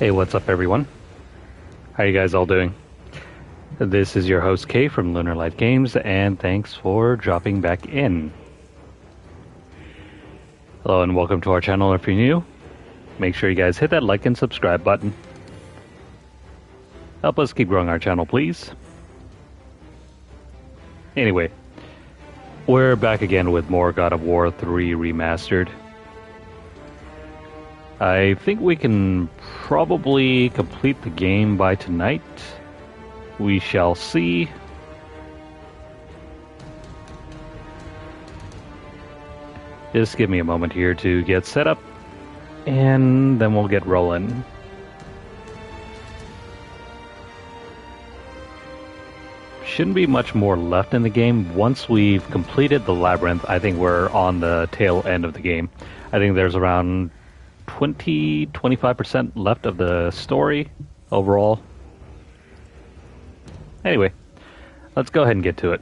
Hey, what's up, everyone? How you guys all doing? This is your host, Kay, from Lunarlight Games, and thanks for dropping back in. Hello, and welcome to our channel if you're new. Make sure you guys hit that like and subscribe button. Help us keep growing our channel, please. Anyway, we're back again with more God of War 3 Remastered. I think we can probably complete the game by tonight. We shall see. Just give me a moment here to get set up, and then we'll get rolling. Shouldn't be much more left in the game. Once we've completed the labyrinth, I think we're on the tail end of the game. I think there's around 25% left of the story overall. Anyway, let's go ahead and get to it.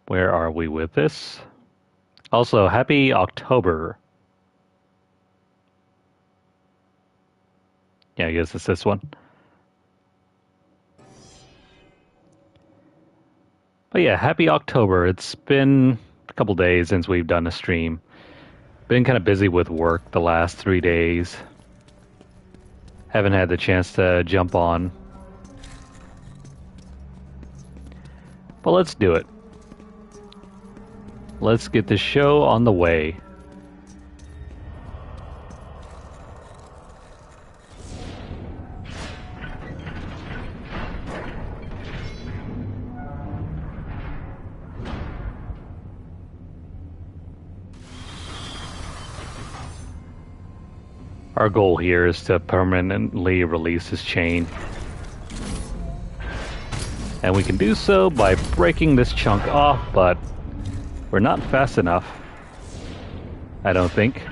Where are we with this? Also, happy October. Yeah, I guess it's this one. But yeah, happy October. It's been a couple days since we've done a stream. Been kind of busy with work the last 3 days. Haven't had the chance to jump on. But let's do it. Let's get the show on the way. Our goal here is to permanently release this chain. And we can do so by breaking this chunk off, but we're not fast enough, I don't think.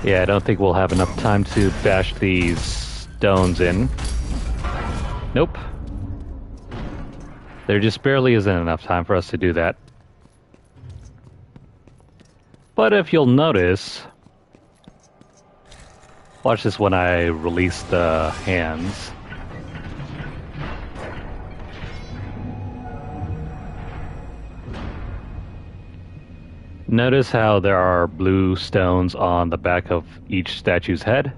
Yeah, I don't think we'll have enough time to bash these stones in. Nope. There just barely isn't enough time for us to do that. But if you'll notice, watch this when I release the hands. Notice how there are blue stones on the back of each statue's head.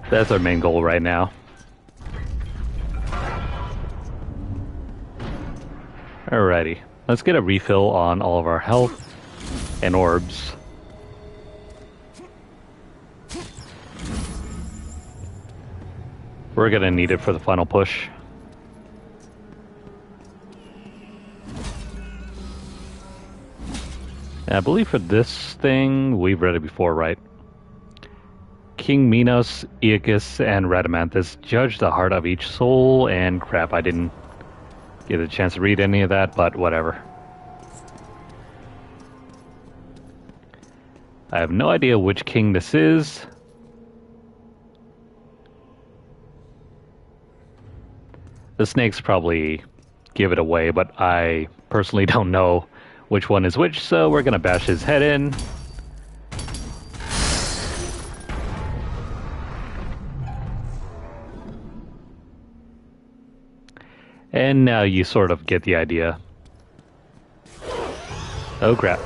That's our main goal right now. Alrighty, let's get a refill on all of our health and orbs. We're gonna need it for the final push. And I believe for this thing, we've read it before, right? King Minos, Aeacus, and Rhadamanthus judge the heart of each soul, and crap, I didn't get a chance to read any of that, but whatever. I have no idea which king this is. The snakes probably give it away, but I personally don't know which one is which, so we're gonna bash his head in. And now you sort of get the idea. Oh crap.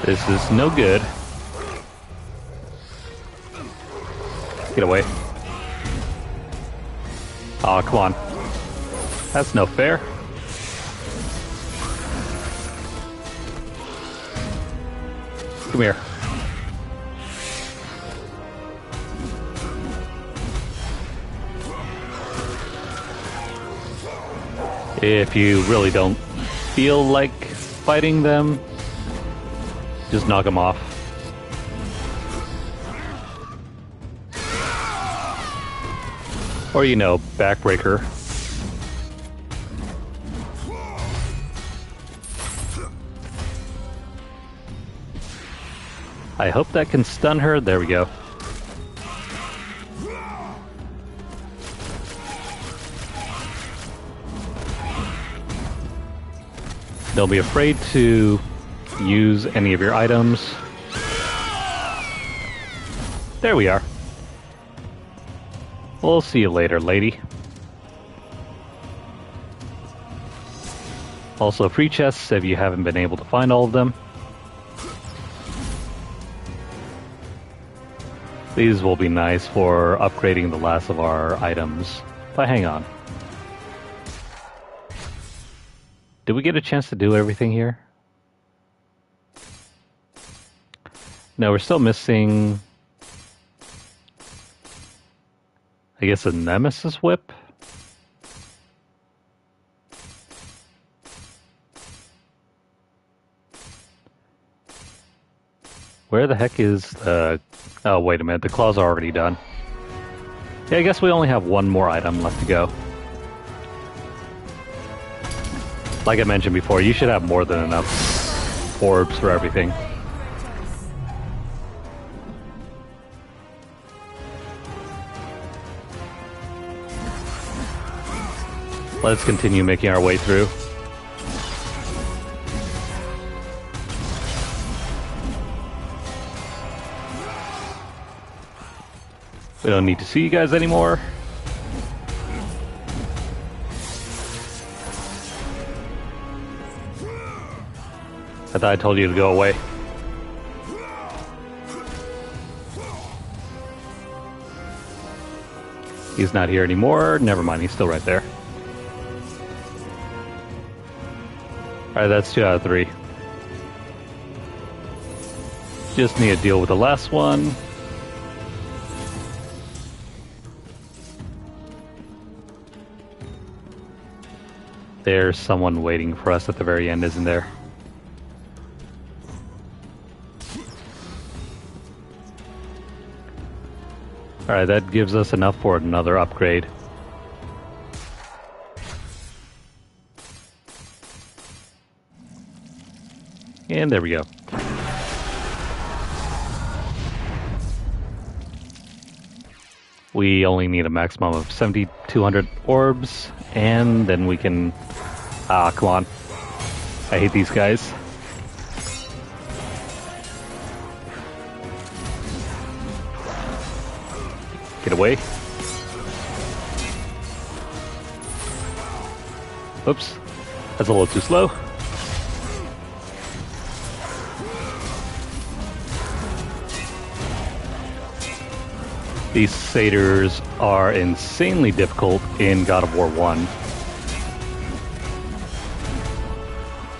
This is no good. Get away. Aw, come on. That's no fair. Come here. If you really don't feel like fighting them, just knock them off. Or, you know, backbreaker. I hope that can stun her. There we go. Don't be afraid to use any of your items. There we are. We'll see you later, lady. Also, free chests if you haven't been able to find all of them. These will be nice for upgrading the last of our items. But hang on. Did we get a chance to do everything here? No, we're still missing... I guess a Nemesis Whip? Where the heck is the... Oh, wait a minute. The claws are already done. Yeah, I guess we only have one more item left to go. Like I mentioned before, you should have more than enough orbs for everything. Let's continue making our way through. We don't need to see you guys anymore. I thought I told you to go away. He's not here anymore. Never mind, he's still right there. Alright, that's 2 out of 3. Just need to deal with the last one. There's someone waiting for us at the very end, isn't there? Alright, that gives us enough for another upgrade. And there we go. We only need a maximum of 7,200 orbs, and then we can... Ah, come on. I hate these guys. Get away. Oops. That's a little too slow. These satyrs are insanely difficult in God of War 1.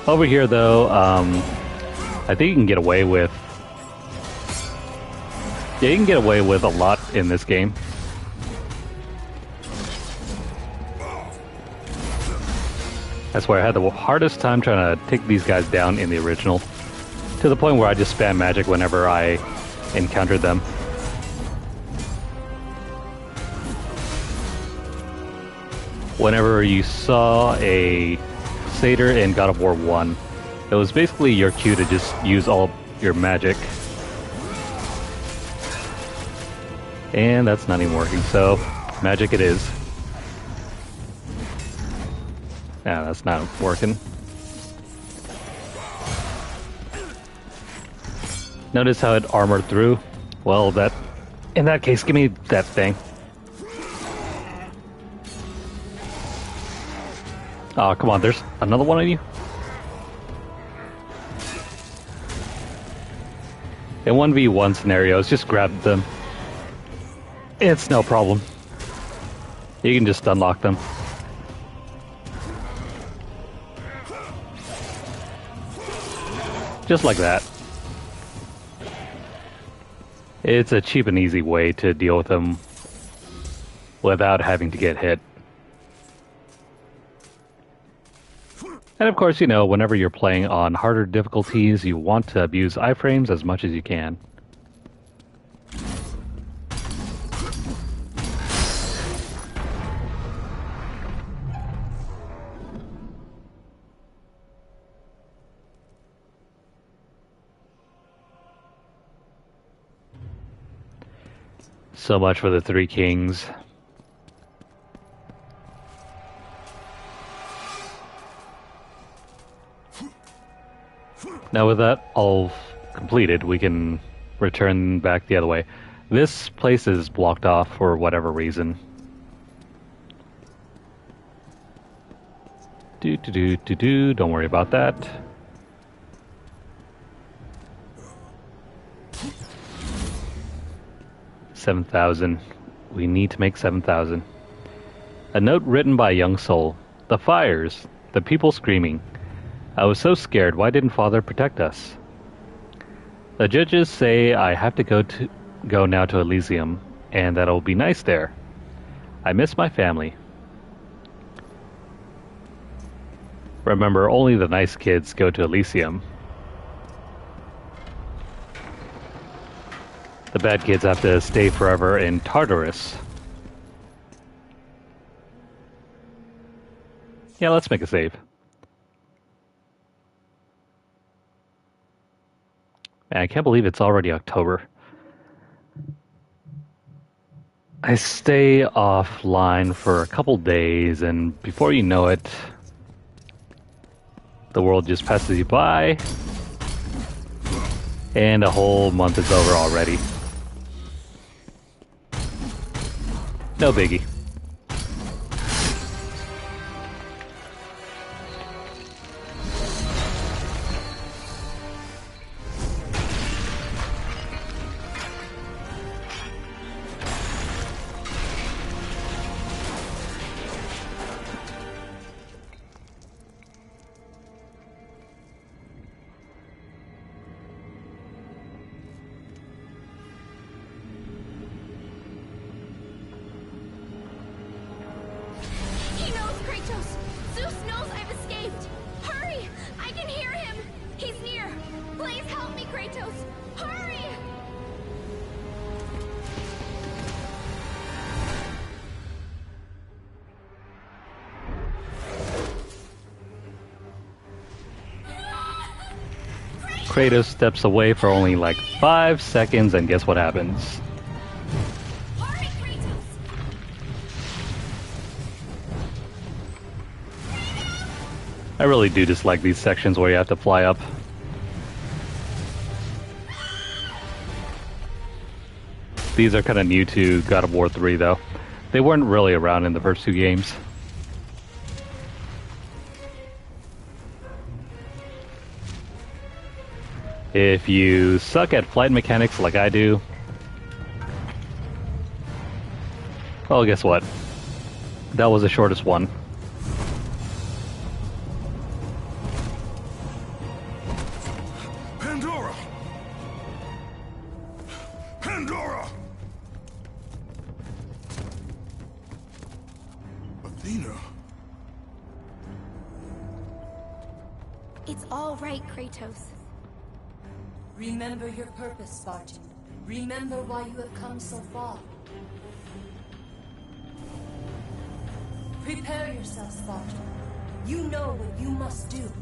Over here, though, I think you can get away with... Yeah, you can get away with a lot in this game. I swear, I had the hardest time trying to take these guys down in the original. To the point where I just spam magic whenever I encountered them. Whenever you saw a satyr in God of War 1, it was basically your cue to just use all your magic. And that's not even working, so magic it is. Yeah, that's not working. Notice how it armored through? Well, that... In that case, give me that thing. Oh, come on, there's another one of you? In 1v1 scenarios, just grab them. It's no problem. You can just unlock them. Just like that. It's a cheap and easy way to deal with them without having to get hit. And of course, you know, whenever you're playing on harder difficulties, you want to abuse iframes as much as you can. So much for the Three Kings. Now with that all completed, we can return back the other way. This place is blocked off for whatever reason. Don't worry about that. $7,000. We need to make 7,000. A note written by a young soul. The fires. The people screaming. I was so scared. Why didn't Father protect us? The judges say I have to go now to Elysium, and that it'll be nice there. I miss my family. Remember, only the nice kids go to Elysium. The bad kids have to stay forever in Tartarus. Yeah, let's make a save. Man, I can't believe it's already October. I stay offline for a couple days, and before you know it, the world just passes you by, and a whole month is over already. No biggie. Kratos steps away for only like 5 seconds, and guess what happens? I really do dislike these sections where you have to fly up. These are kind of new to God of War 3 though. They weren't really around in the first 2 games. If you suck at flight mechanics like I do, well, guess what? That was the shortest one. Pandora! Pandora! Athena! It's all right, Kratos. Remember your purpose, Spartan. Remember why you have come so far. Prepare yourself, Spartan. You know what you must do.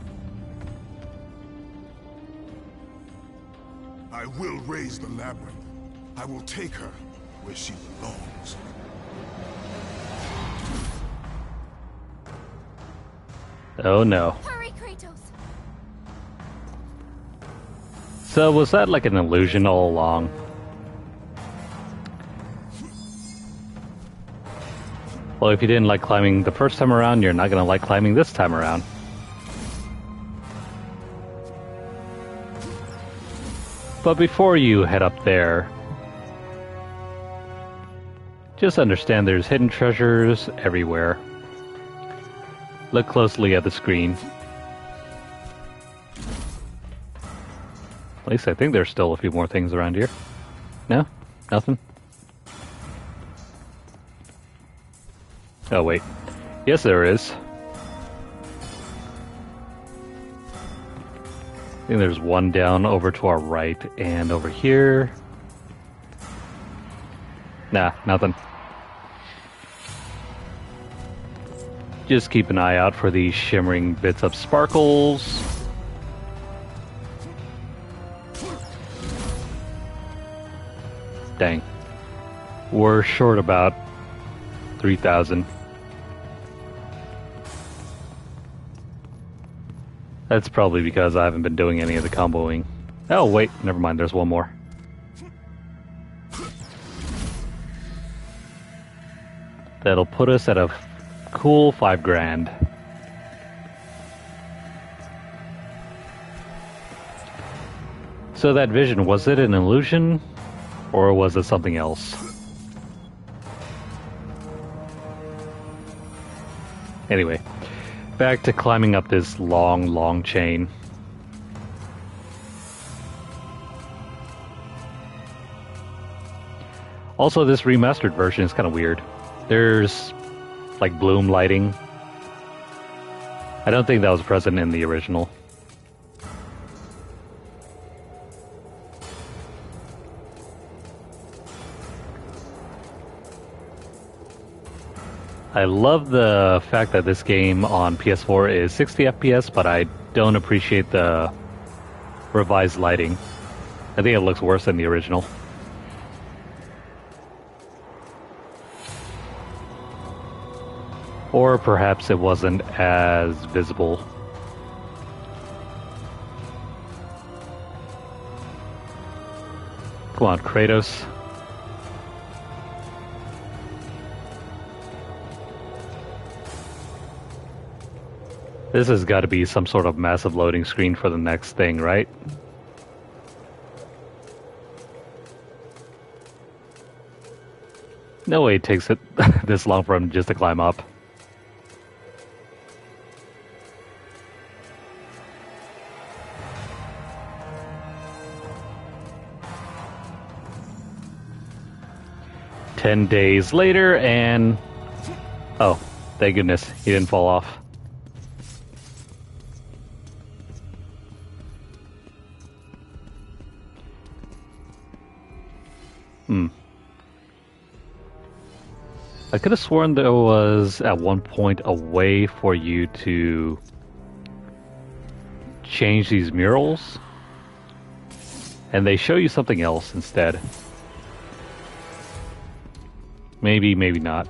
I will raise the labyrinth. I will take her where she belongs. Oh no. Hurry, Kratos! So was that like an illusion all along? Well, if you didn't like climbing the first time around, you're not going to like climbing this time around. But before you head up there, just understand there's hidden treasures everywhere. Look closely at the screen. At least I think there's still a few more things around here. No? Nothing? Oh, wait. Yes, there is. I think there's one down over to our right, and over here... Nah, nothing. Just keep an eye out for these shimmering bits of sparkles. Dang. We're short about 3,000. That's probably because I haven't been doing any of the comboing. Oh, wait, never mind, there's one more. That'll put us at a cool 5 grand. So that vision, was it an illusion? Or was it something else? Anyway, back to climbing up this long, long chain. Also, this remastered version is kind of weird. There's, like, bloom lighting. I don't think that was present in the original. I love the fact that this game on PS4 is 60 FPS, but I don't appreciate the revised lighting. I think it looks worse than the original. Or perhaps it wasn't as visible. Come on, Kratos. This has got to be some sort of massive loading screen for the next thing, right? No way it takes it this long for him just to climb up. "10 days later, and oh, thank goodness he didn't fall off." I could have sworn there was at one point a way for you to change these murals, and they show you something else instead. Maybe, maybe not.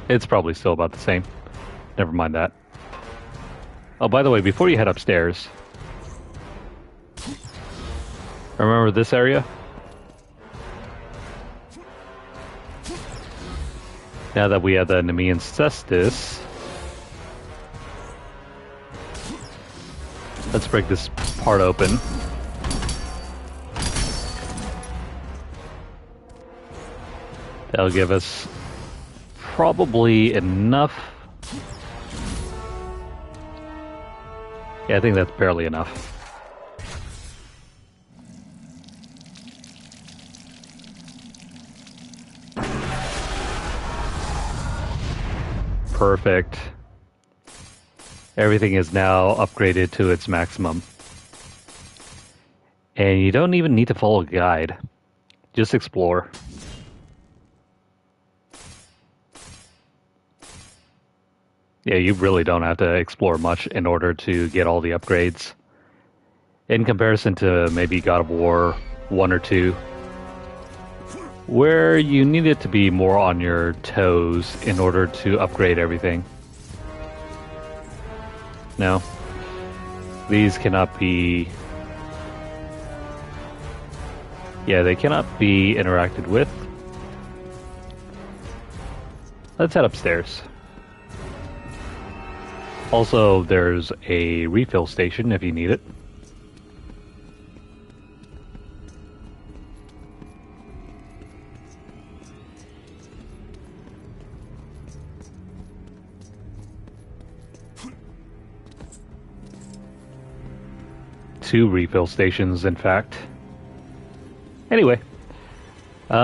It's probably still about the same. Never mind that. Oh, by the way, before you head upstairs, remember this area? Now that we have the Nemean cestus, let's break this part open. That'll give us probably enough. Yeah, I think that's barely enough. Perfect. Everything is now upgraded to its maximum. And you don't even need to follow a guide. Just explore. Yeah, you really don't have to explore much in order to get all the upgrades. In comparison to maybe God of War 1 or 2, where you needed to be more on your toes in order to upgrade everything. No. These cannot be... Yeah, they cannot be interacted with. Let's head upstairs. Also, there's a refill station if you need it. Two refill stations, in fact. Anyway, I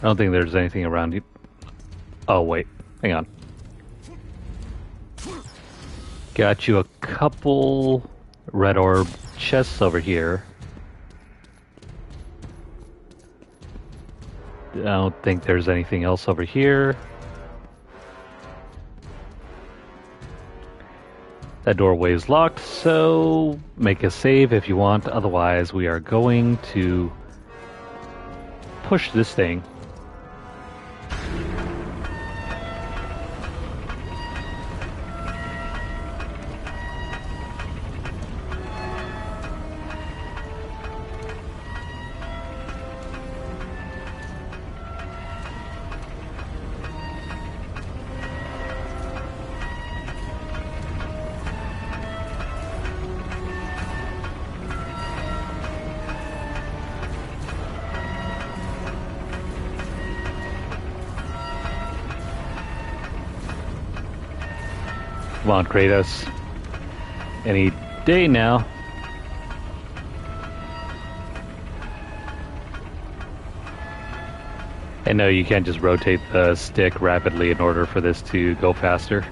don't think there's anything around you. Oh, wait. Hang on. Got you a couple red orb chests over here. I don't think there's anything else over here. That doorway is locked, so make a save if you want. Otherwise, we are going to push this thing. Come on, Kratos. Any day now. And no, you can't just rotate the stick rapidly in order for this to go faster.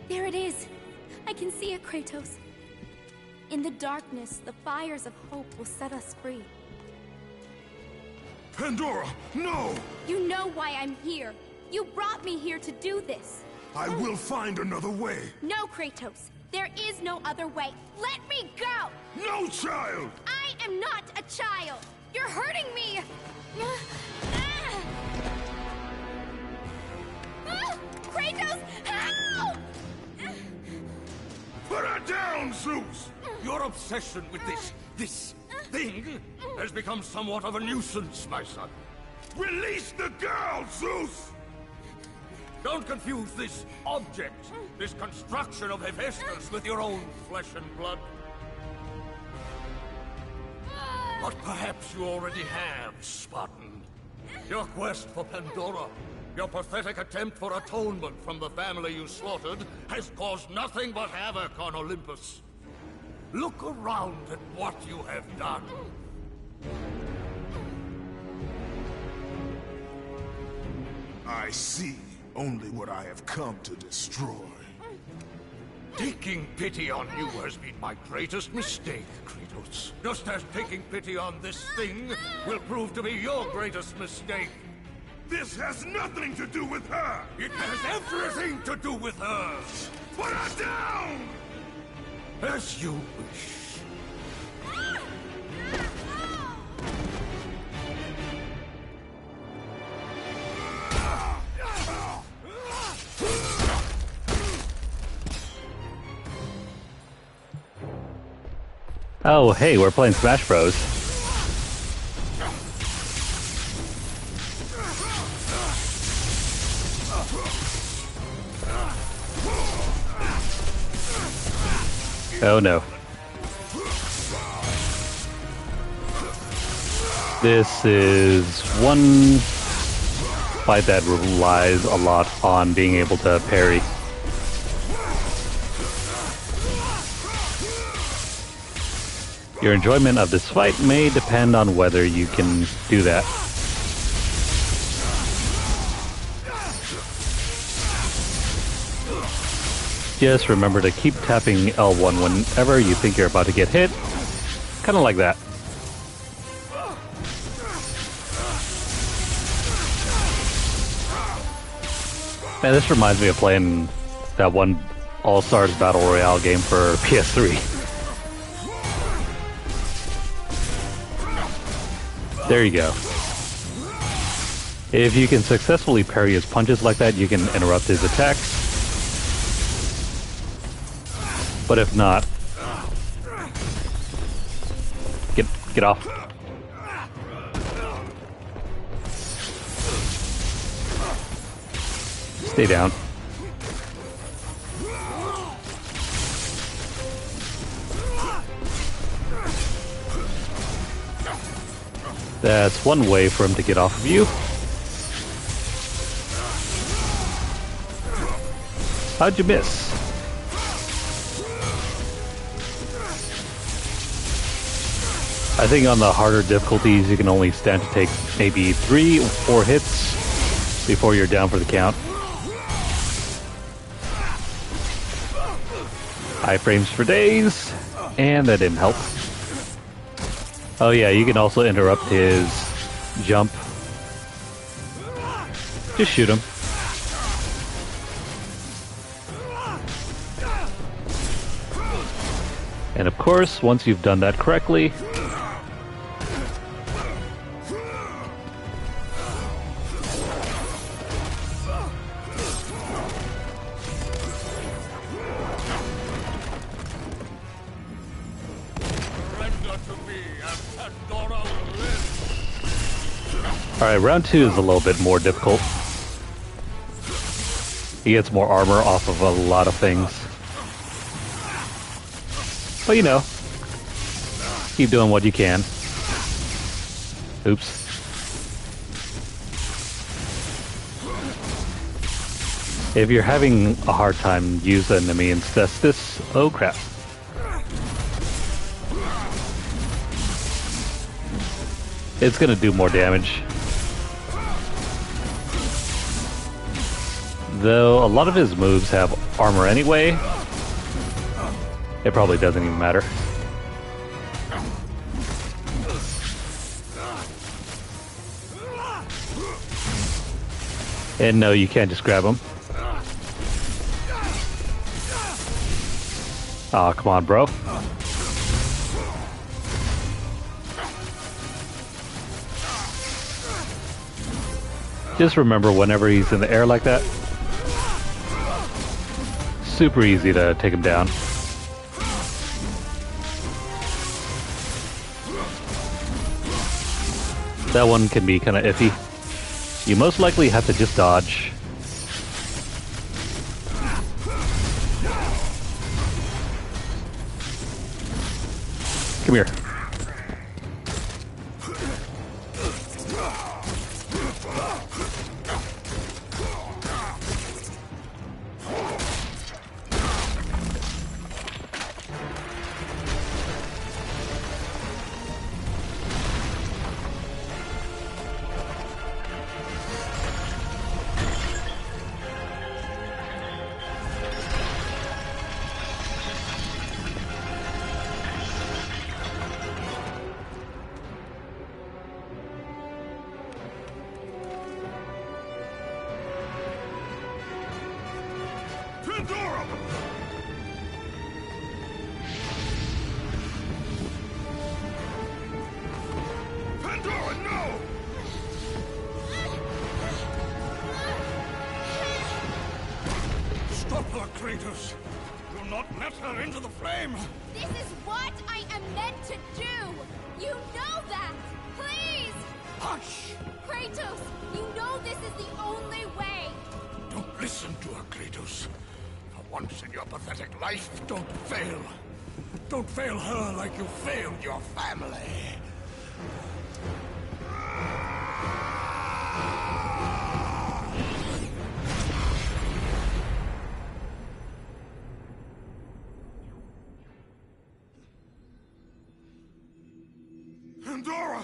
There it is. I can see it, Kratos. In the darkness, the fires of hope will set us free. Pandora, no! You know why I'm here. You brought me here to do this. I will find another way. No, Kratos. There is no other way. Let me go! No, child! I am not a child! You're hurting me! Kratos, help! Put her down, Zeus! Your obsession with this thing has become somewhat of a nuisance, my son. Release the girl, Zeus! Don't confuse this object, this construction of Hephaestus with your own flesh and blood. But perhaps you already have, Spartan. Your quest for Pandora, your pathetic attempt for atonement from the family you slaughtered, has caused nothing but havoc on Olympus. Look around at what you have done. I see only what I have come to destroy. Taking pity on you has been my greatest mistake, Kratos. Just as taking pity on this thing will prove to be your greatest mistake. This has nothing to do with her! It has everything to do with her! Put her down! As you wish. Oh, hey, we're playing Smash Bros. Oh no. This is one fight that relies a lot on being able to parry. Your enjoyment of this fight may depend on whether you can do that. Just remember to keep tapping L1 whenever you think you're about to get hit. Kind of like that. Man, this reminds me of playing that one All-Stars Battle Royale game for PS3. There you go. If you can successfully parry his punches like that, you can interrupt his attacks. But if not, get off. Stay down. That's one way for him to get off of you. How'd you miss? I think on the harder difficulties you can only stand to take maybe 3 or 4 hits before you're down for the count. High frames for days, and that didn't help. Oh yeah, you can also interrupt his jump. Just shoot him. And of course, once you've done that correctly, alright, round 2 is a little bit more difficult. He gets more armor off of a lot of things. But you know, keep doing what you can. Oops. If you're having a hard time, use the enemy ancestors. Oh crap. It's gonna do more damage. Though a lot of his moves have armor anyway, it probably doesn't even matter. And no, you can't just grab him. Aw, come on, bro. Just remember, whenever he's in the air like that, super easy to take him down. That one can be kind of iffy. You most likely have to just dodge. Come here. Stop her, Kratos! Do not let her into the flame! This is what I am meant to do! You know that! Please! Hush! Kratos, you know this is the only way! Don't listen to her, Kratos. For once in your pathetic life, don't fail. Don't fail her like you failed your family. Pandora!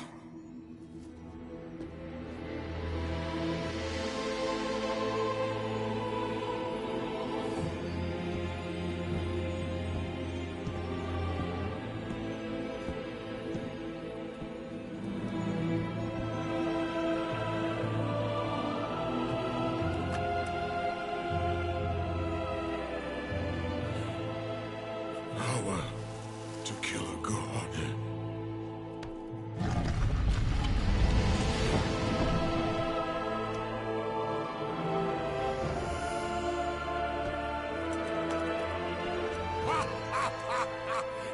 Power to kill a god.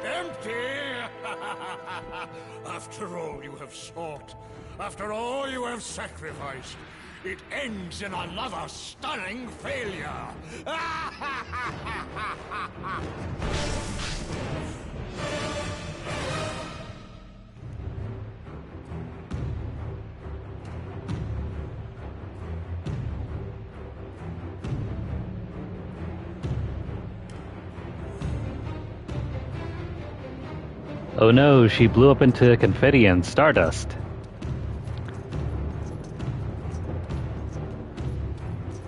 Empty! After all you have sought, after all you have sacrificed, it ends in another stunning failure! Oh no, she blew up into confetti and stardust.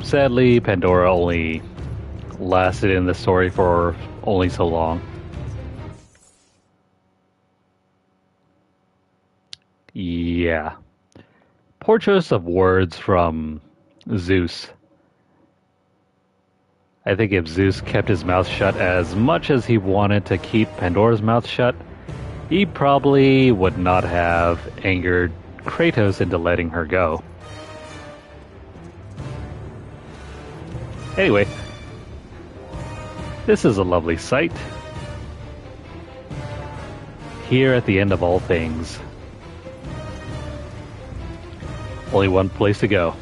Sadly, Pandora only lasted in the story for only so long. Yeah. Poor choice of words from Zeus. I think if Zeus kept his mouth shut as much as he wanted to keep Pandora's mouth shut, he probably would not have angered Kratos into letting her go. Anyway, this is a lovely sight. Here at the end of all things. Only one place to go.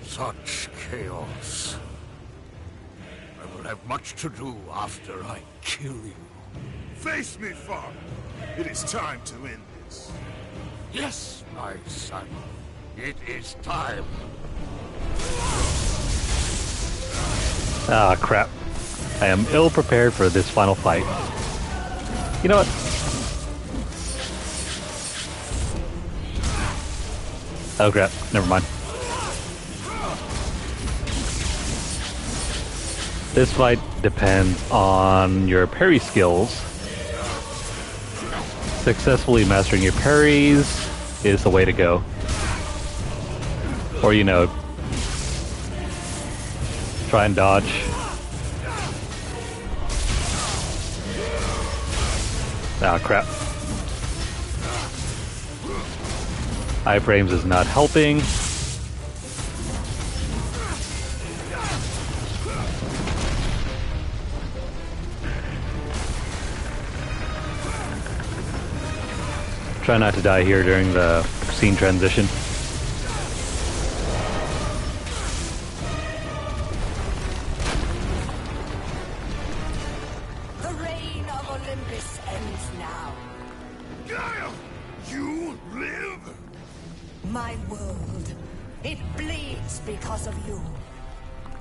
Such chaos. I will have much to do after I kill you. Face me, father. It is time to end this. Yes, my son. It is time. Ah, crap. I am ill prepared for this final fight. You know what? Oh crap, never mind. This fight depends on your parry skills. Successfully mastering your parries is the way to go. Or, you know, try and dodge. Ah, crap. Iframes is not helping. Try not to die here during the scene transition. The reign of Olympus ends now. Gaia! You live? My world, it bleeds because of you.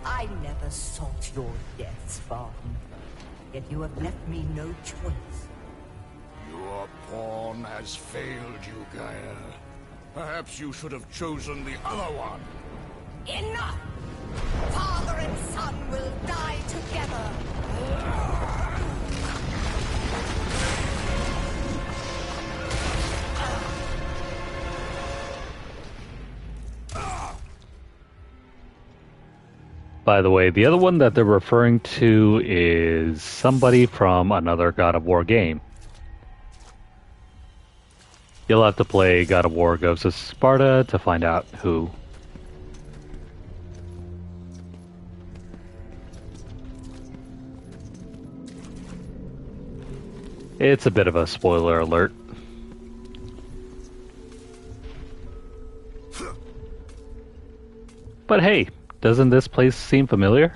I never sought your death, Spartan. Yet you have left me no choice. Your pawn has failed you, Gaia. Perhaps you should have chosen the other one. Enough! Father and son will die together. By the way, the other one that they're referring to is somebody from another God of War game. You'll have to play God of War Ghosts of Sparta to find out who. It's a bit of a spoiler alert. But hey, doesn't this place seem familiar?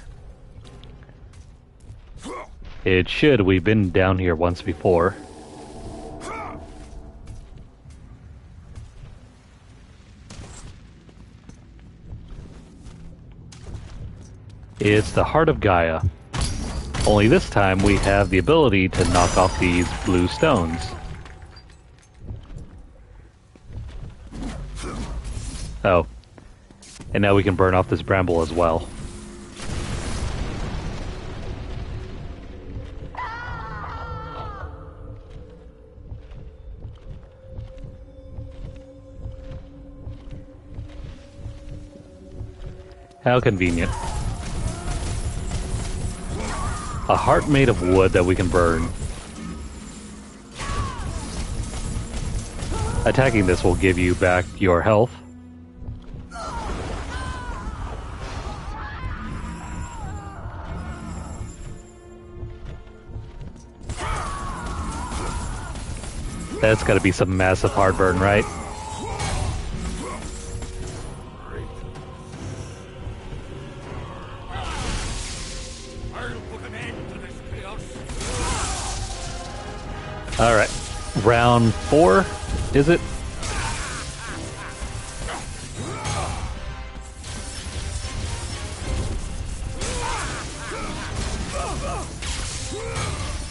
It should. We've been down here once before. It's the Heart of Gaia. Only this time we have the ability to knock off these blue stones. Oh. And now we can burn off this bramble as well. How convenient. A heart made of wood that we can burn. Attacking this will give you back your health. That's gotta be some massive heartburn, right? Alright, round 4, is it?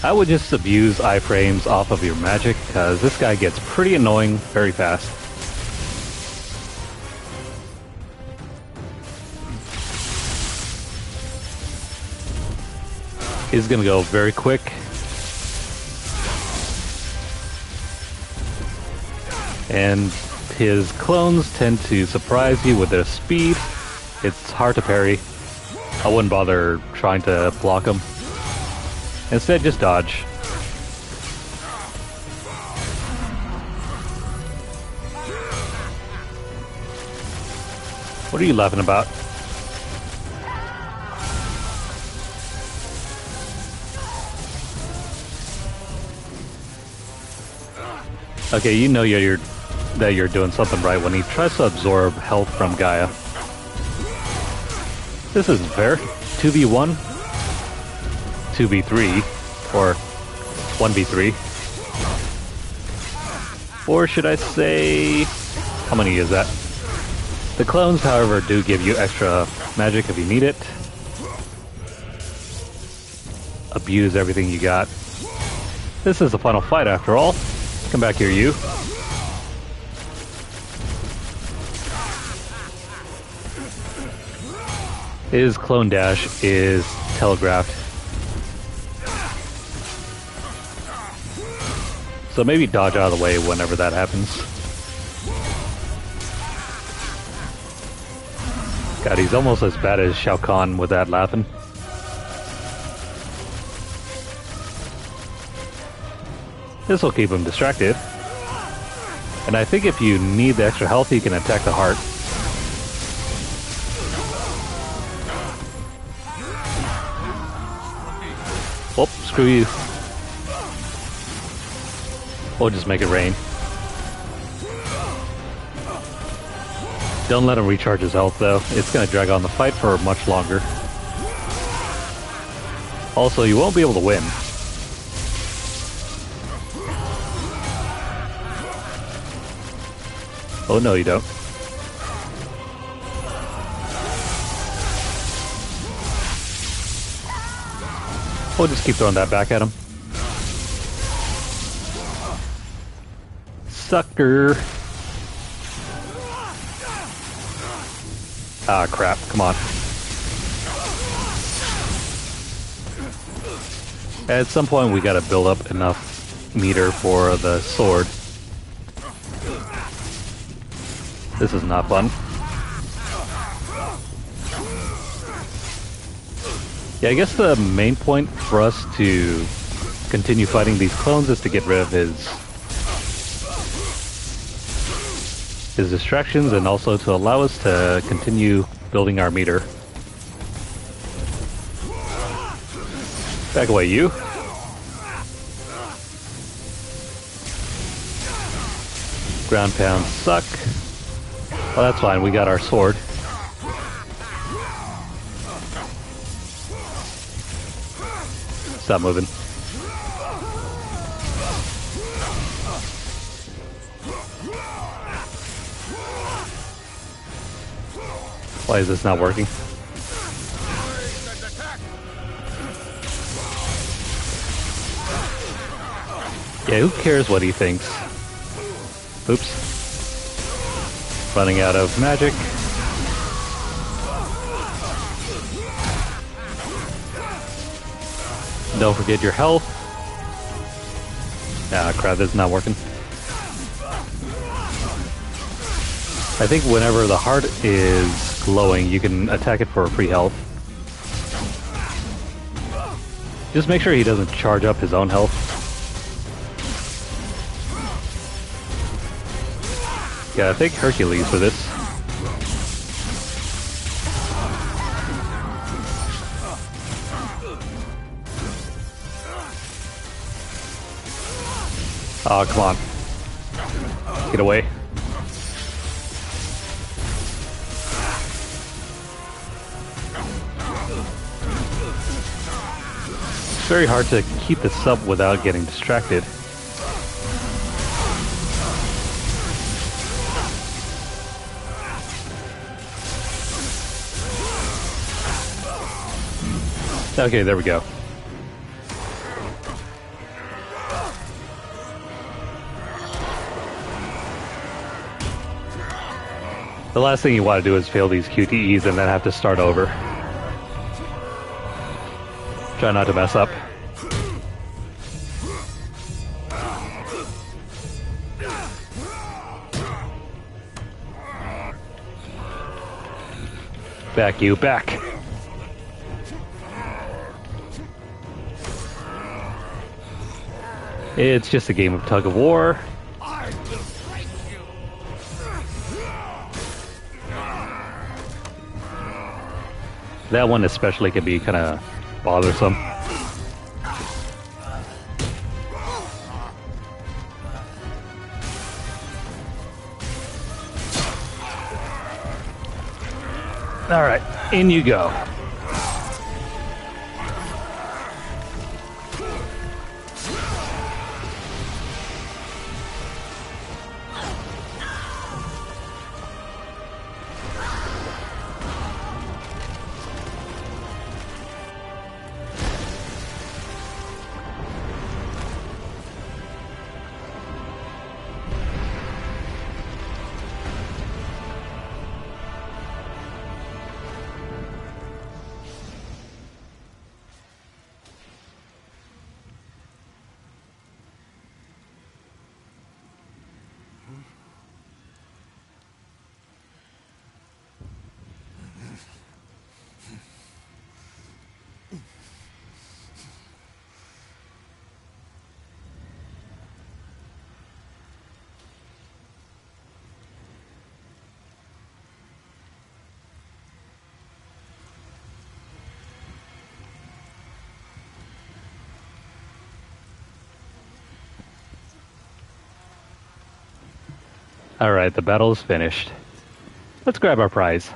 I would just abuse iframes off of your magic, because this guy gets pretty annoying very fast. He's gonna go very quick. And his clones tend to surprise you with their speed. It's hard to parry. I wouldn't bother trying to block him. Instead, just dodge. What are you laughing about? Okay, you know that you're doing something right when he tries to absorb health from Gaia. This is fair. 2v1, 2v3, or 1v3. Or should I say... how many is that? The clones, however, do give you extra magic if you need it. Abuse everything you got. This is the final fight after all. Come back here, you. His clone dash is telegraphed. So maybe dodge out of the way whenever that happens. God, he's almost as bad as Shao Kahn with that laughing. This will keep him distracted. And I think if you need the extra health, you can attack the heart. Oh, screw you. We'll just make it rain. Don't let him recharge his health though. It's going to drag on the fight for much longer. Also, you won't be able to win. Oh no, you don't. We'll just keep throwing that back at him. Sucker. Ah, crap. Come on. At some point, we gotta build up enough meter for the sword. This is not fun. Yeah, I guess the main point for us to continue fighting these clones is to get rid of his distractions and also to allow us to continue building our meter. Back away, you. Ground pounds suck. Well, that's fine. We got our sword. Stop moving. Why is this not working? Yeah, who cares what he thinks? Oops. Running out of magic. Don't forget your health. Ah, crap, that's not working. I think whenever the heart is glowing, you can attack it for free health. Just make sure he doesn't charge up his own health. Yeah, I think Hercules for this. Oh, come on. Get away. It's very hard to keep this up without getting distracted. Okay, there we go. The last thing you want to do is fail these QTEs and then have to start over. Try not to mess up. Back, you, back. It's just a game of tug of war. That one especially can be kind of bothersome. All right, in you go. Alright, the battle is finished. Let's grab our prize.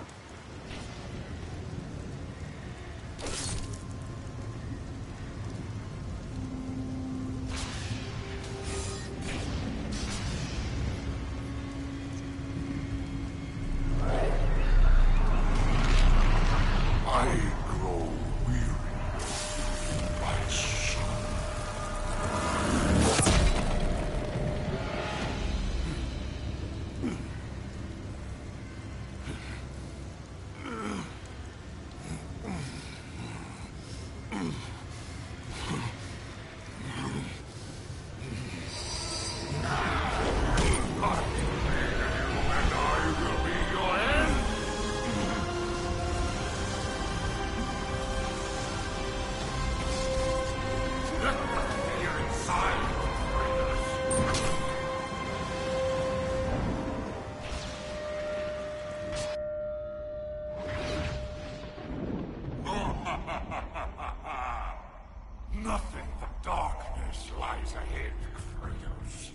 Nothing but darkness lies ahead, Kratos.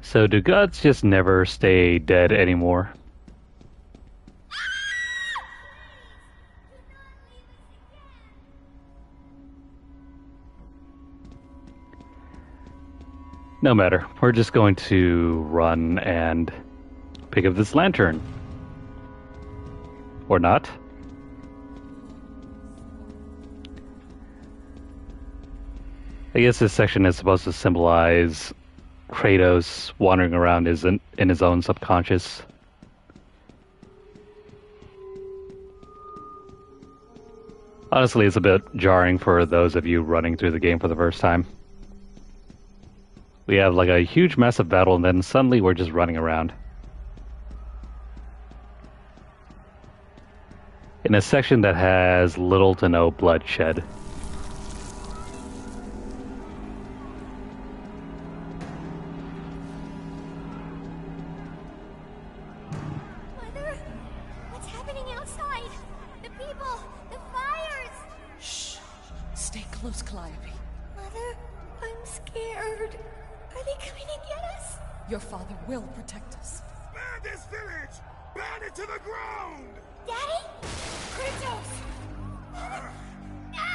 So do gods just never stay dead anymore? No matter. We're just going to run and pick up this lantern. Or not. I guess this section is supposed to symbolize Kratos wandering around in his own subconscious. Honestly, it's a bit jarring for those of you running through the game for the first time. We have like a huge massive battle and then suddenly we're just running around. In a section that has little to no bloodshed. Mother, what's happening outside? The people, the fires! Shh. Stay close, Calliope. Mother, I'm scared. Are they coming to get us? Your father will protect us. Burn this village! Burn it to the ground! Daddy? Kratos! Mother, no!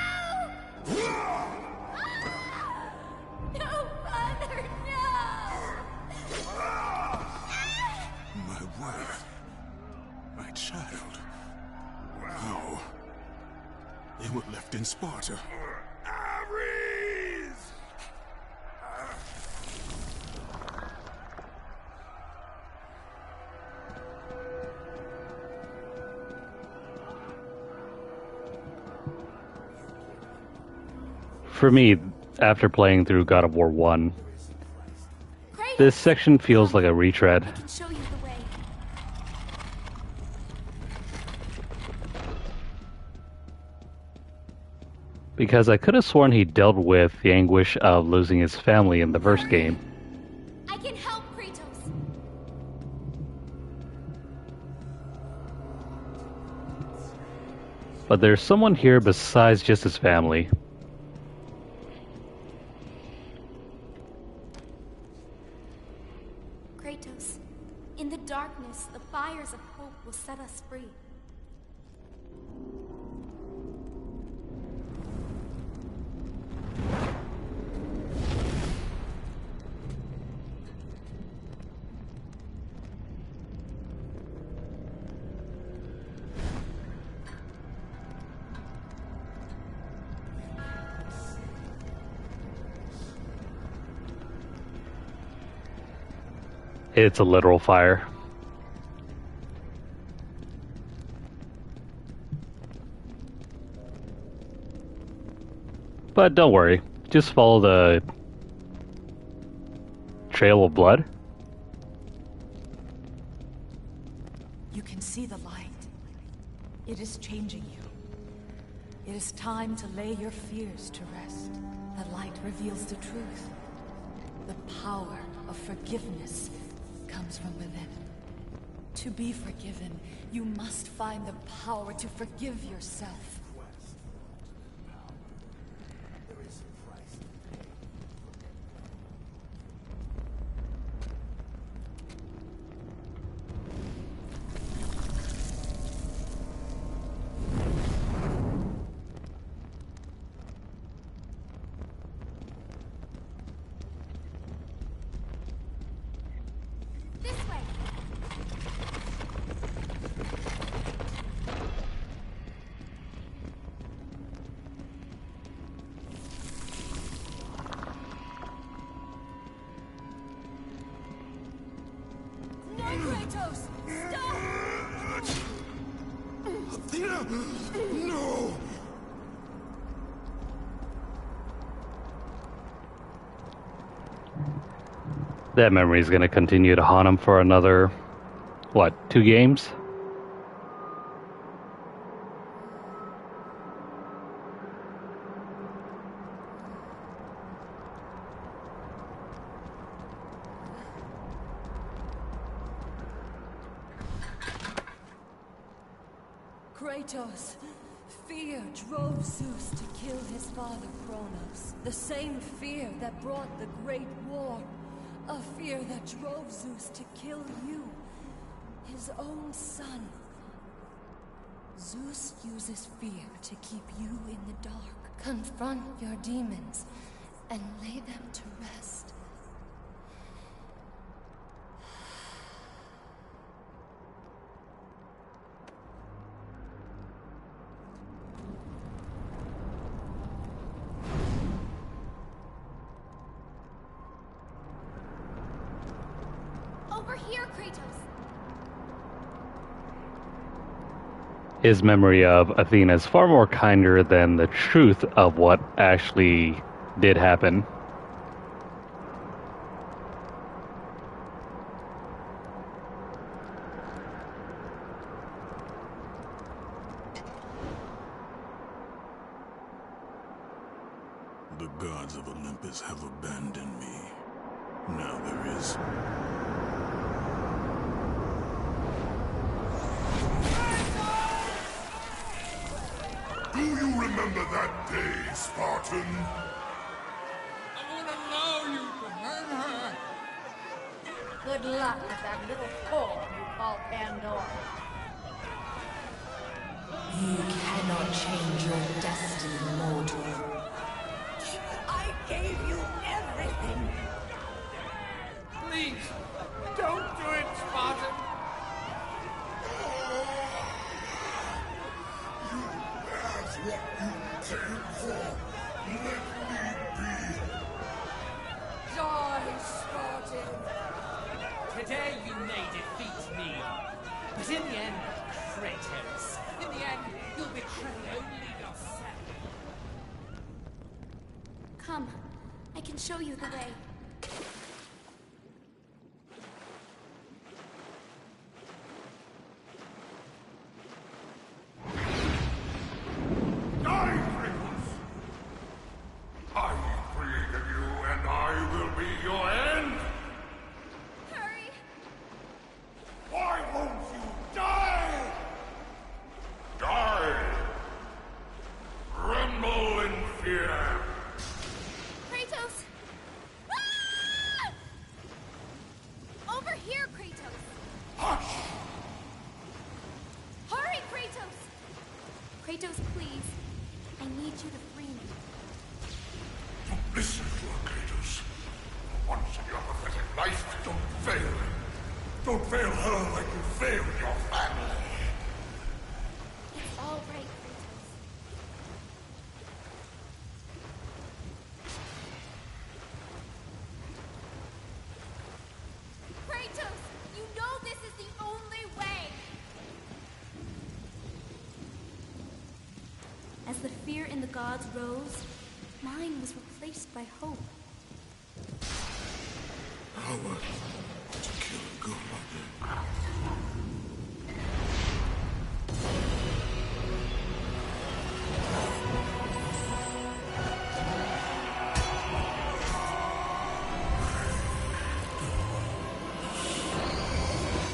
No, Father, no! My wife. My child. How? They were left in Sparta. Ares! For me, after playing through God of War 1, Kratos! this section feels like a retread. I can show you the way. Because I could have sworn he dealt with the anguish of losing his family in the first game. I can help Kratos. But there's someone here besides just his family. Kratos, in the darkness, the fires of hope will set us free. It's a literal fire. But don't worry, just follow the trail of blood. You can see the light. It is changing you. It is time to lay your fears to rest. The light reveals the truth. The power of forgiveness comes from within. To be forgiven, you must find the power to forgive yourself. This way. No, Kratos! Stop! Athena! No! That memory is going to continue to haunt him for another, what, 2 games? Kratos, fear drove Zeus to kill his father Kronos. The same fear that brought the Great War. A fear that drove Zeus to kill you, his own son. Zeus uses fear to keep you in the dark. Confront your demons and lay them to rest. here, Kratos. His memory of Athena is far more kinder than the truth of what actually did happen. The gods of Olympus have abandoned me. Now there is... Do you remember that day, Spartan? I won't allow you to hurt her. Good luck with that little whore you call Pandora. You cannot change your destiny, mortal. I gave you everything. Please, don't do it, Spartan. That's what you came for. Let me be. Die, Spartan. Today you may defeat me, but in the end, Kratos, in the end, you'll betray only yourself. Come, I can show you the way. Die, Kratos! I created you, and I will be your end! Hurry! Why won't you die? Die! Tremble in fear! Kratos! Ah! Over here, Kratos! Hush! Hurry, Kratos! Kratos, please. I need you to free me. Listen to her, Kratos. For once in your pathetic life, don't fail. Don't fail her like you failed your family. It's all right, Kratos. Kratos, you know this is the only way! As the fear in the gods rose, mine was replaced by hope. Power to kill a god.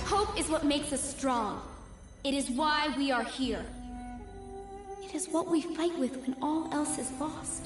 Hope is what makes us strong. It is why we are here. It is what we fight with when all else is lost.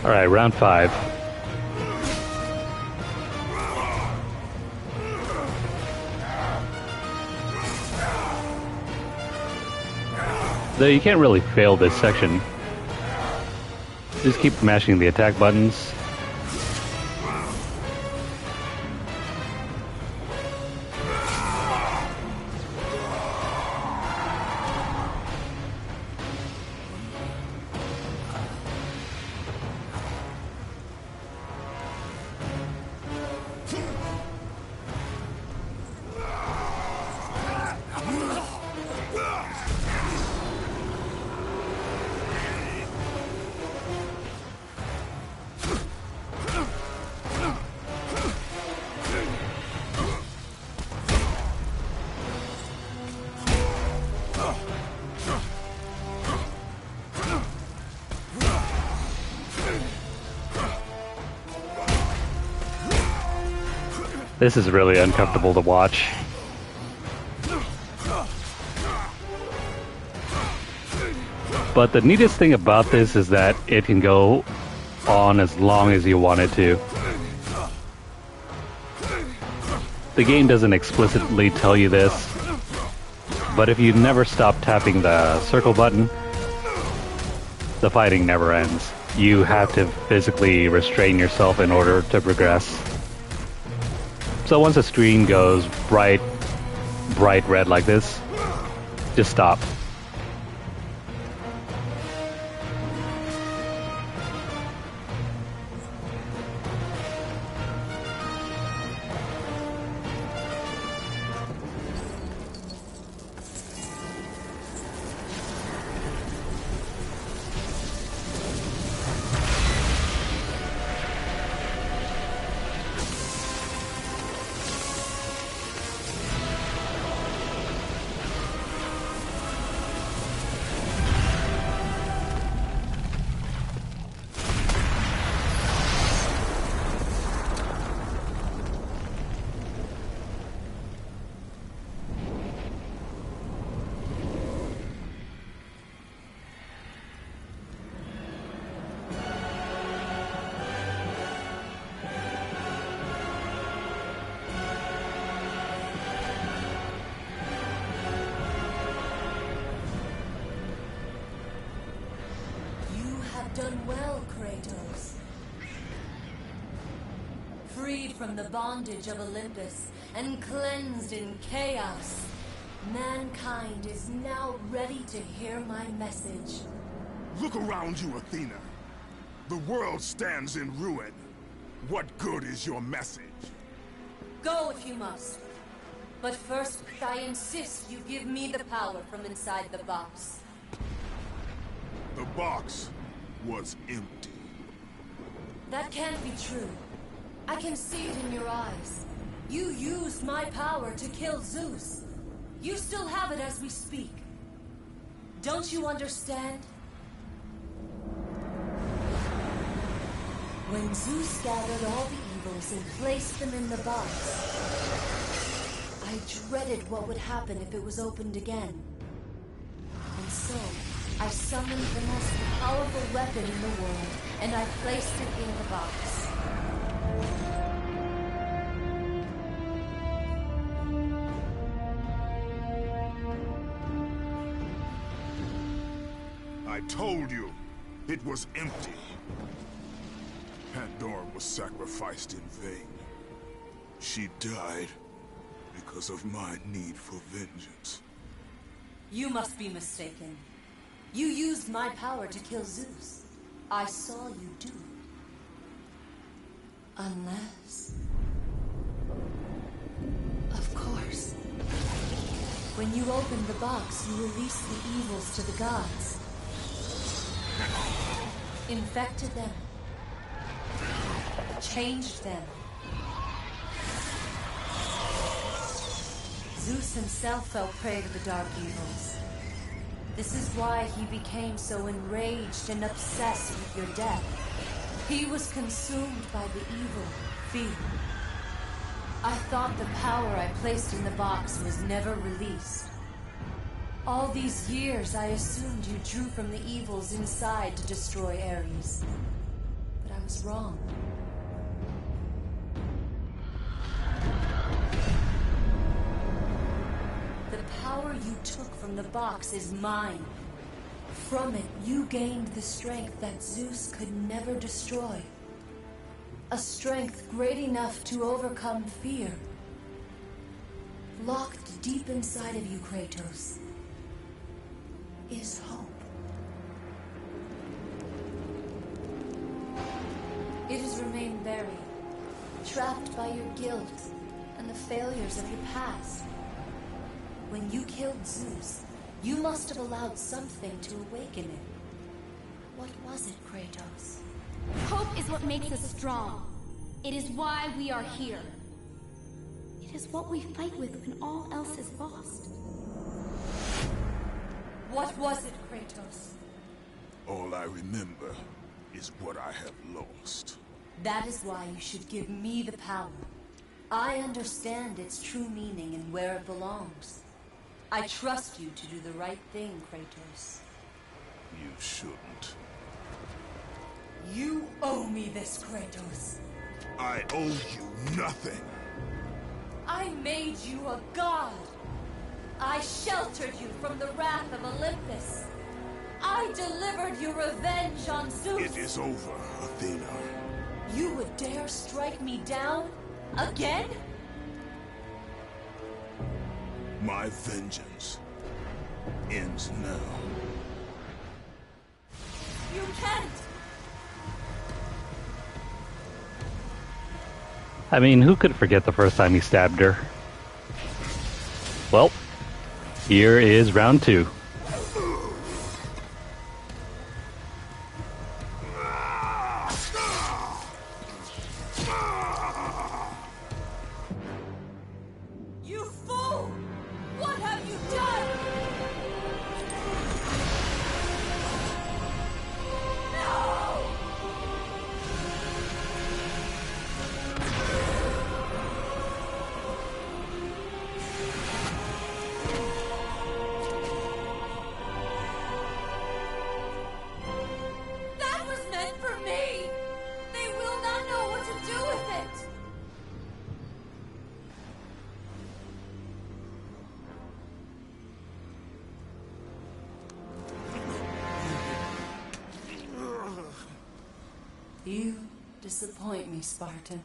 All right, round 5. Though you can't really fail this section. Just keep mashing the attack buttons. This is really uncomfortable to watch. But the neatest thing about this is that it can go on as long as you want it to. The game doesn't explicitly tell you this, but if you never stop tapping the circle button, the fighting never ends. You have to physically restrain yourself in order to progress. So once the screen goes bright red like this, just stop. Done well, Kratos. Freed from the bondage of Olympus and cleansed in chaos, mankind is now ready to hear my message. Look around you, Athena. The world stands in ruin. What good is your message? Go if you must. But first, I insist you give me the power from inside the box. The box was empty. That can't be true. I can see it in your eyes. You used my power to kill Zeus. You still have it as we speak. Don't you understand? When Zeus gathered all the evils and placed them in the box, I dreaded what would happen if it was opened again. And so, I summoned the most powerful weapon in the world, and I placed it in the box. I told you, it was empty. Pandora was sacrificed in vain. She died because of my need for vengeance. You must be mistaken. You used my power to kill Zeus. I saw you do it. Unless... Of course. When you opened the box, you released the evils to the gods. Infected them. Changed them. Zeus himself fell prey to the dark evils. This is why he became so enraged and obsessed with your death. He was consumed by the evil, fear. I thought the power I placed in the box was never released. All these years, I assumed you drew from the evils inside to destroy Ares. But I was wrong. The power you took from the box is mine. From it, you gained the strength that Zeus could never destroy. A strength great enough to overcome fear. Locked deep inside of you, Kratos, is hope. It has remained buried, trapped by your guilt and the failures of your past. When you killed Zeus, you must have allowed something to awaken it. What was it, Kratos? Hope is what makes us strong. It is why we are here. It is what we fight with when all else is lost. What was it, Kratos? All I remember is what I have lost. That is why you should give me the power. I understand its true meaning and where it belongs. I trust you to do the right thing, Kratos. You shouldn't. You owe me this, Kratos. I owe you nothing. I made you a god. I sheltered you from the wrath of Olympus. I delivered you revenge on Zeus. It is over, Athena. You would dare strike me down? Again? My vengeance ends now. You can't! I mean, who could forget the first time he stabbed her? Well, here is round 2. You fool! What have you done? No! That was meant for me! They will not know what to do with it! You disappoint me, Spartan.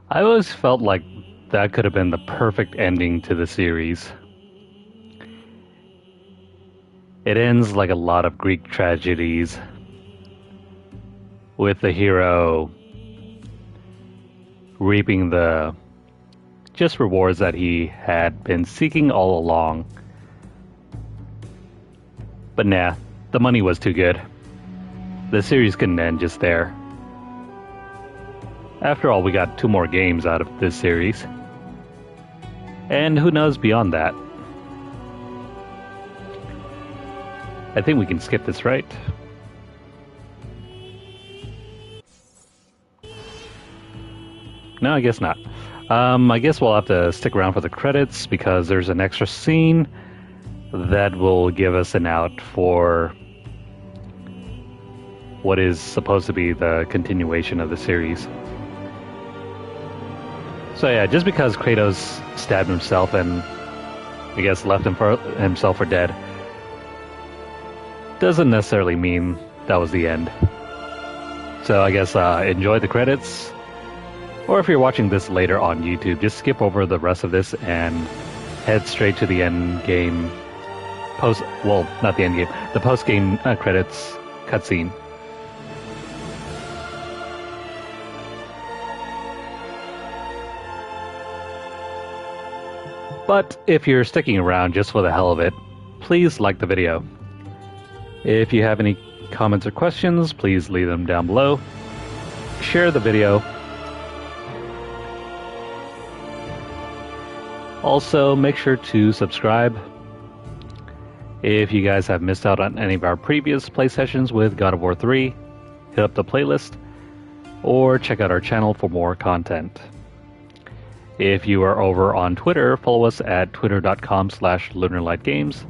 I always felt like that could have been the perfect ending to the series. It ends like a lot of Greek tragedies, with the hero reaping the just rewards that he had been seeking all along. But nah, the money was too good. The series couldn't end just there. After all, we got 2 more games out of this series. And who knows beyond that? I think we can skip this, right? No, I guess not. I guess we'll have to stick around for the credits because there's an extra scene that will give us an out for what is supposed to be the continuation of the series. So yeah, just because Kratos stabbed himself and I guess left himself for dead doesn't necessarily mean that was the end. So I guess enjoy the credits, or if you're watching this later on YouTube, just skip over the rest of this and head straight to the end game not the end game, the post game credits cutscene. But if you're sticking around just for the hell of it, please like the video. If you have any comments or questions, please leave them down below. Share the video. Also, make sure to subscribe. If you guys have missed out on any of our previous play sessions with God of War 3, hit up the playlist, or check out our channel for more content. If you are over on Twitter, follow us at twitter.com/LunarlightGames.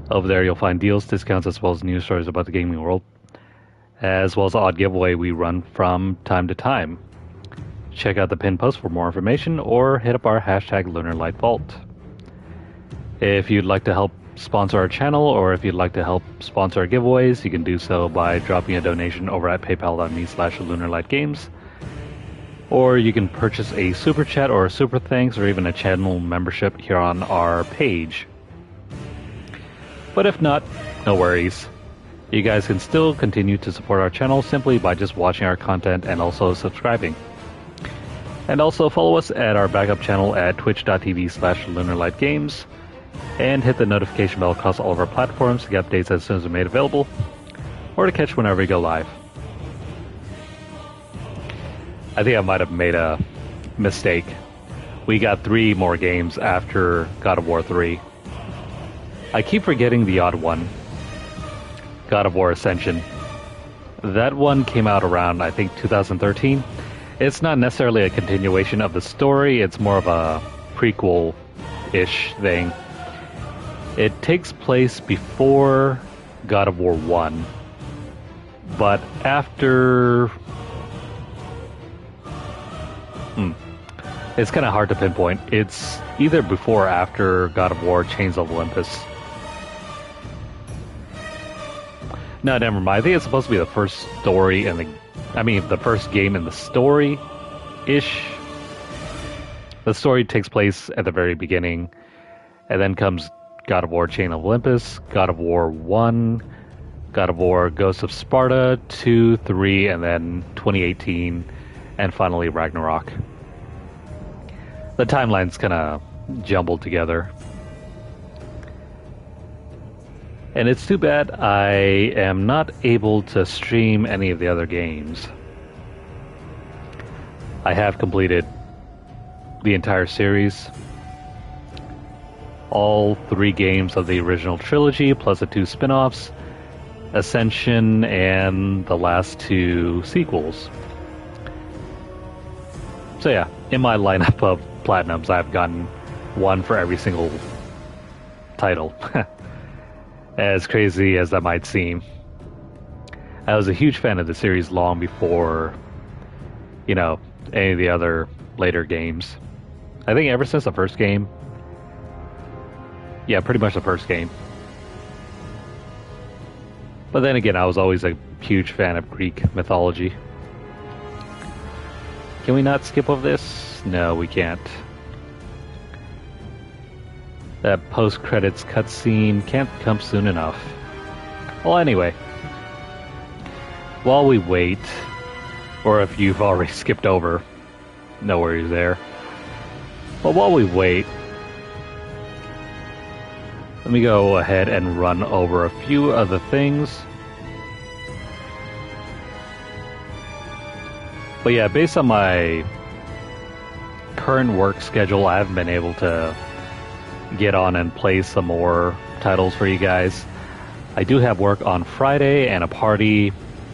Over there you'll find deals, discounts, as well as news stories about the gaming world, as well as the odd giveaway we run from time to time. Check out the pinned post for more information, or hit up our hashtag LunarlightVault. If you'd like to help sponsor our channel, or if you'd like to help sponsor our giveaways, you can do so by dropping a donation over at paypal.me/LunarlightGames. Or you can purchase a super chat or a super thanks or even a channel membership here on our page. But if not, no worries. You guys can still continue to support our channel simply by just watching our content and also subscribing. And also follow us at our backup channel at twitch.tv/LunarlightGames and hit the notification bell across all of our platforms to get updates as soon as they're made available or to catch whenever we go live. I think I might have made a mistake. We got 3 more games after God of War 3. I keep forgetting the odd one. God of War Ascension. That one came out around, I think, 2013. It's not necessarily a continuation of the story, it's more of a prequel-ish thing. It takes place before God of War 1, but after... It's kind of hard to pinpoint. It's either before or after God of War Chains of Olympus. No, never mind. I think it's supposed to be the first story in the... the first game in the story-ish. The story takes place at the very beginning, and then comes God of War Chain of Olympus, God of War 1, God of War Ghosts of Sparta, 2, 3, and then 2018, and finally Ragnarok. The timeline's kind of jumbled together. And it's too bad I am not able to stream any of the other games. I have completed the entire series. All 3 games of the original trilogy, plus the 2 spin-offs, Ascension, and the last 2 sequels. So yeah, in my lineup of Platinums, I've gotten 1 for every single title. As crazy as that might seem. I was a huge fan of the series long before, any of the other later games. I think ever since the first game. Yeah, pretty much the first game. But then again, I was always a huge fan of Greek mythology. Can we not skip over this? No, we can't. That post-credits cutscene can't come soon enough. Well, anyway. While we wait, or if you've already skipped over, no worries there. But while we wait, let me go ahead and run over a few other things. But yeah, based on my current work schedule, I haven't been able to get on and play some more titles for you guys. I do have work on Friday and a party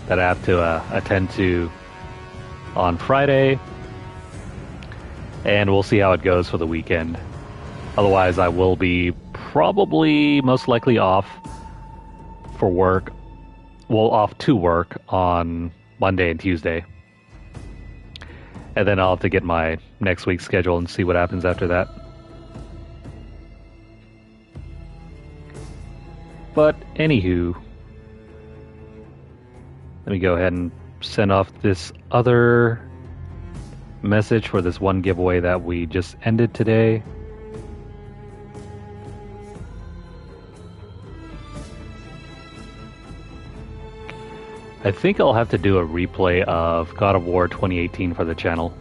that I have to attend to on Friday. And we'll see how it goes for the weekend. Otherwise, I will be probably most likely off for work. Well, off to work on Monday and Tuesday. And then I'll have to get my next week's schedule and see what happens after that. But anywho, let me go ahead and send off this other message for this one giveaway that we just ended today. I think I'll have to do a replay of God of War 2018 for the channel.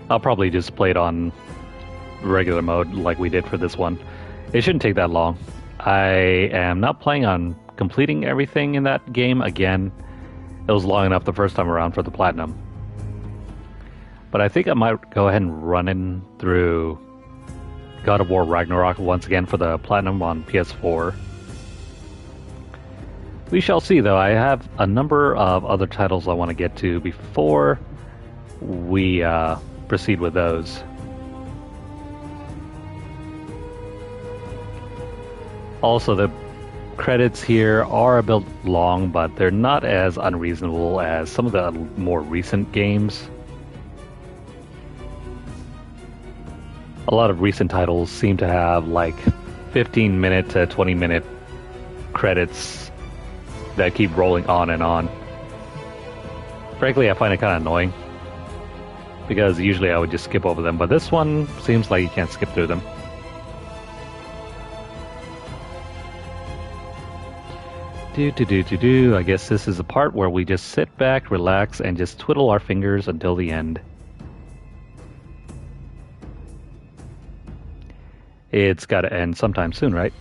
I'll probably just play it on regular mode like we did for this one. It shouldn't take that long. I am not planning on completing everything in that game again. It was long enough the first time around for the Platinum. But I think I might go ahead and run in through God of War Ragnarok once again for the Platinum on PS4. We shall see, though. I have a number of other titles I want to get to before we proceed with those. Also, the credits here are a bit long, but they're not as unreasonable as some of the more recent games. A lot of recent titles seem to have like 15-minute to 20-minute credits that keep rolling on and on. Frankly, I find it kind of annoying, because usually I would just skip over them, but this one seems like you can't skip through them. I guess this is the part where we just sit back, relax, and just twiddle our fingers until the end. It's gotta end sometime soon, right?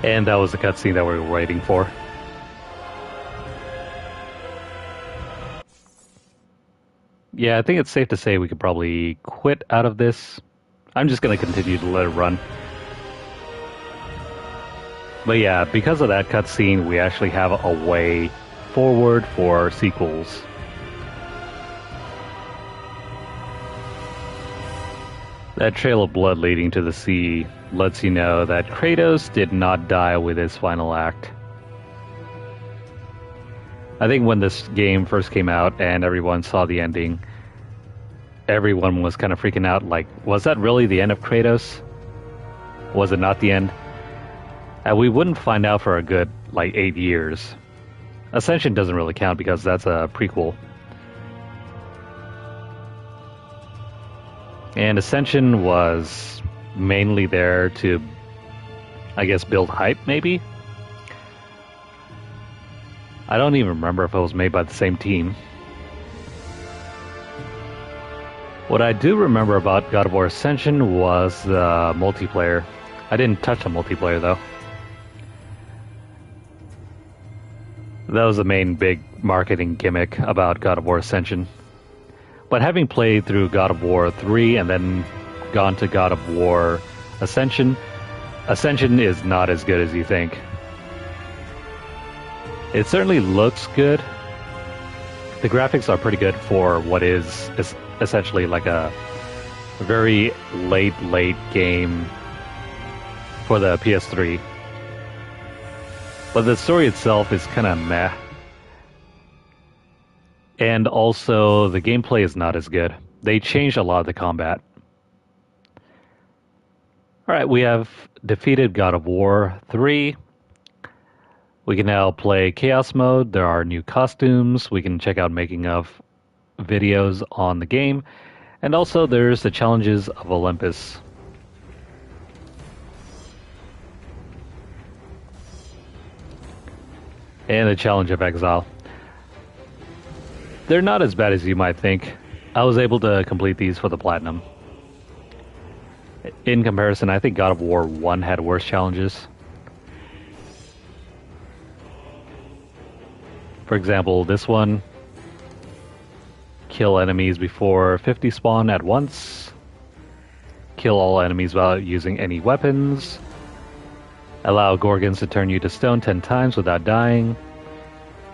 And that was the cutscene that we were waiting for. Yeah, I think it's safe to say we could probably quit out of this. I'm just going to continue to let it run. But yeah, because of that cutscene, we actually have a way forward for sequels. That trail of blood leading to the sea lets you know that Kratos did not die with his final act. I think when this game first came out and everyone saw the ending, everyone was kind of freaking out, like, was that really the end of Kratos? Was it not the end? And we wouldn't find out for a good, 8 years. Ascension doesn't really count because that's a prequel. And Ascension was mainly there to, I guess, build hype, maybe? I don't even remember if it was made by the same team. What I do remember about God of War Ascension was the multiplayer. I didn't touch the multiplayer, though. That was the main big marketing gimmick about God of War Ascension. But having played through God of War 3 and then gone to God of War Ascension, Ascension is not as good as you think. It certainly looks good. The graphics are pretty good for what is essentially like a very late game for the PS3. But the story itself is kind of meh. And also, the gameplay is not as good. They changed a lot of the combat. Alright, we have defeated God of War 3. We can now play Chaos Mode. There are new costumes. We can check out making of videos on the game. And also, there's the challenges of Olympus. And the challenge of Exile. They're not as bad as you might think. I was able to complete these for the Platinum. In comparison, I think God of War 1 had worse challenges. For example, this one. Kill enemies before 50 spawn at once. Kill all enemies without using any weapons. Allow Gorgons to turn you to stone 10 times without dying.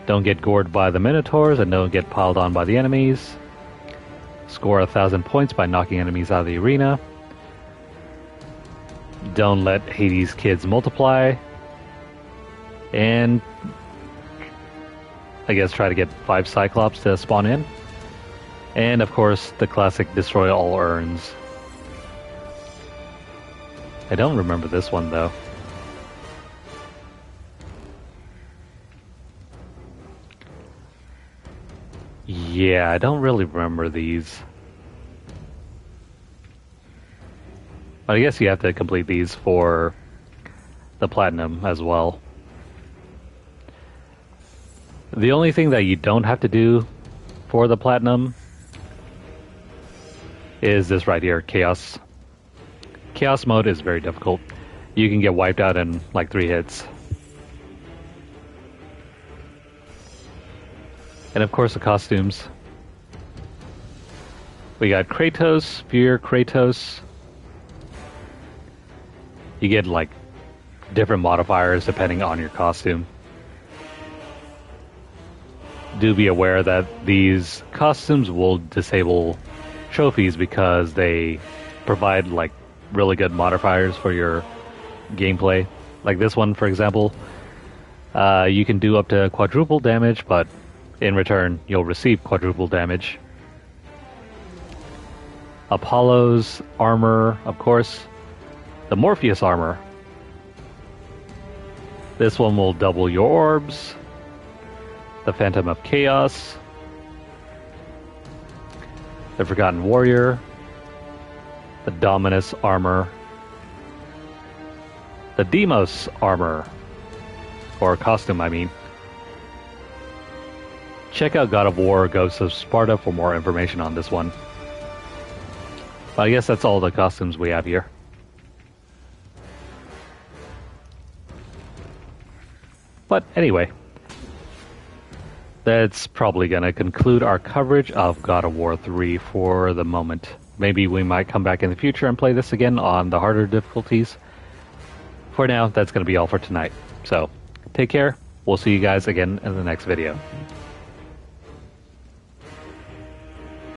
Don't get gored by the Minotaurs and don't get piled on by the enemies. Score 1,000 points by knocking enemies out of the arena. Don't let Hades kids multiply. And I guess try to get 5 Cyclops to spawn in. And of course, the classic destroy all urns. I don't remember this one though. Yeah, I don't really remember these. But I guess you have to complete these for the Platinum as well. The only thing that you don't have to do for the Platinum is this right here, Chaos. Chaos mode is very difficult. You can get wiped out in like 3 hits. And of course the costumes. We got Kratos, Fear Kratos. You get like different modifiers depending on your costume. Do be aware that these costumes will disable trophies because they provide like really good modifiers for your gameplay. Like this one, for example, you can do up to quadruple damage, but in return, you'll receive quadruple damage. Apollo's armor, of course. The Morpheus armor. This one will double your orbs. The Phantom of Chaos. The Forgotten Warrior. The Dominus armor. The Demos armor. Or costume, I mean. Check out God of War Ghosts of Sparta for more information on this one. But I guess that's all the costumes we have here. But anyway, that's probably going to conclude our coverage of God of War 3 for the moment. Maybe we might come back in the future and play this again on the harder difficulties. For now, that's going to be all for tonight. So, take care. We'll see you guys again in the next video.